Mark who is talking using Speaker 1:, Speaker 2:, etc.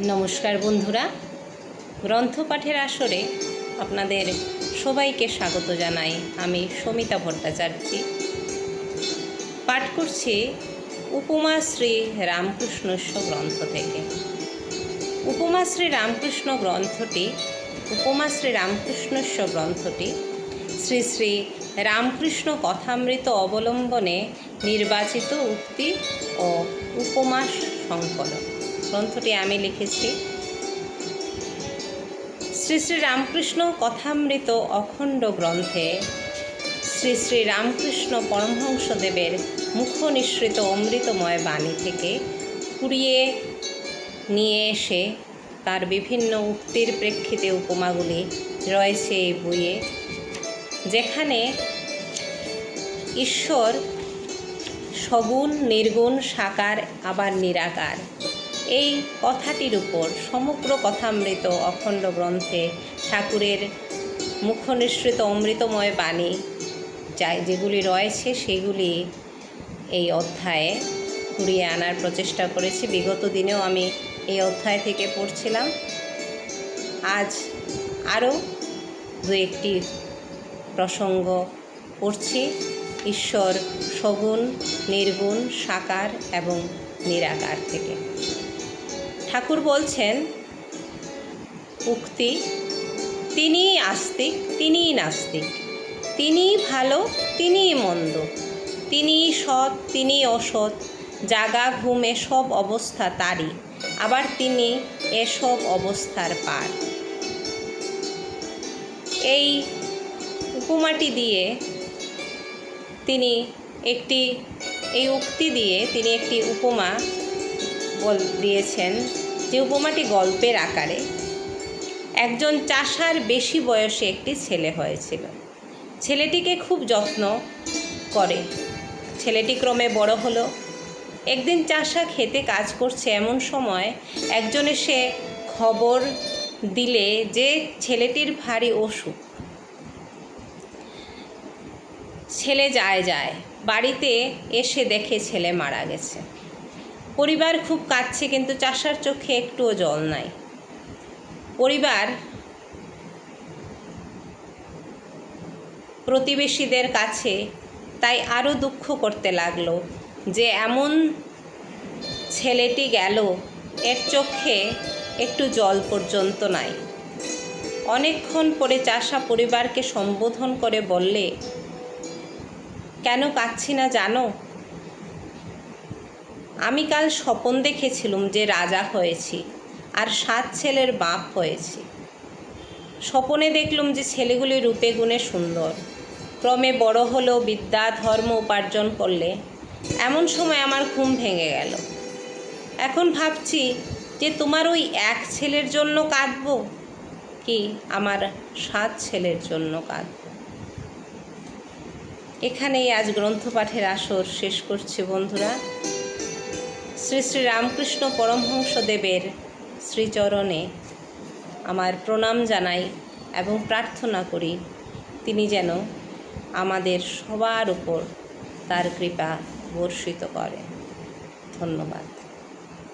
Speaker 1: নমস্কার বন্ধুরা, গ্রন্থপাঠের আসরে আপনাদের সবাইকে স্বাগত জানাই। আমি সমিতা ভট্টাচার্য পাঠ করছি উপমা শ্রী রামকৃষ্ণস্য গ্রন্থ থেকে। উপমা শ্রী রামকৃষ্ণস্য গ্রন্থটি শ্রী শ্রী রামকৃষ্ণ কথামৃত অবলম্বনে নির্বাচিত উক্তি ও উপমা সংকলন। গ্রন্থটি আমি লিখেছি। শ্রী শ্রী রামকৃষ্ণ কথামৃত অখণ্ড গ্রন্থে শ্রী শ্রী রামকৃষ্ণ পরমহংসদেবের মুখ নিঃসৃত অমৃতময় বাণী থেকে কুড়িয়ে নিয়ে এসে তার বিভিন্ন উক্তির প্রেক্ষিতে উপমাগুলি রয়েছে এই বইয়ে, যেখানে ঈশ্বর সগুণ, নির্গুণ, সাকার, আবার নিরাকার, এই কথাটির উপর সমগ্র কথামৃত অখণ্ড গ্রন্থে ঠাকুরের মুখ নিঃসৃত অমৃতময় বাণী যেগুলি রয়েছে সেগুলি এই অধ্যায়ে কুড়িয়ে আনার প্রচেষ্টা করেছি। বিগত দিনেও আমি এই অধ্যায় থেকে পড়ছিলাম। আজ আরও দু একটি প্রসঙ্গ পড়ছি। ঈশ্বর সগুণ, নির্গুণ, সাকার এবং নিরাকার থেকে। ঠাকুর বলছেন উক্তি, তিনিই আস্তিক, তিনিই নাস্তিক, তিনিই ভালো, তিনিই মন্দ, তিনিই সৎ, তিনিই অসৎ, জাগা ঘুম এসব অবস্থা তারই, আবার তিনি এসব অবস্থার পার। এই উপমাটি দিয়ে এই উক্তি দিয়ে তিনি একটি উপমা দিয়েছেন, যে উপমাটি গল্পের আকারে। একজন চাষার বেশি বয়সে একটি ছেলে হয়েছিল। ছেলেটিকে খুব যত্ন করে। ছেলেটি ক্রমে বড় হলো। একদিন চাষা খেতে কাজ করছে, এমন সময় একজন এসে খবর দিলে যে ছেলেটির ভারী অসুখ। ছেলে যায় বাড়িতে এসে দেখে ছেলে মারা গেছে। পরিবার খুব কাঁদছে, কিন্তু চাষার চোখে একটুও জল নাই। পরিবার প্রতিবেশীদের কাছে তাই আরও দুঃখ করতে লাগলো যে এমন ছেলেটি গেল, এর চোখে একটু জল পর্যন্ত নাই। অনেকক্ষণ পরে চাষা পরিবারকে সম্বোধন করে বললে, কেন কাঁদছি না জানো? আমি কাল স্বপন দেখেছিলুম যে রাজা হয়েছি আর 7 ছেলের বাপ হয়েছি। স্বপনে দেখলুম যে ছেলেগুলি রূপে গুণে সুন্দর, ক্রমে বড় হলেও বিদ্যা ধর্ম উপার্জন করলে। এমন সময় আমার ঘুম ভেঙে গেল। এখন ভাবছি যে তোমার ওই এক ছেলের জন্য কাঁদব, কি আমার 7 ছেলের জন্য কাঁদব। এখানেই আজ গ্রন্থপাঠের আসর শেষ করছি বন্ধুরা। শ্রী শ্রী রামকৃষ্ণ পরমহংসদেবের শ্রীচরণে আমার প্রণাম জানাই এবং প্রার্থনা করি তিনি যেন আমাদের সবার উপর তার কৃপা বর্ষিত করেন। ধন্যবাদ।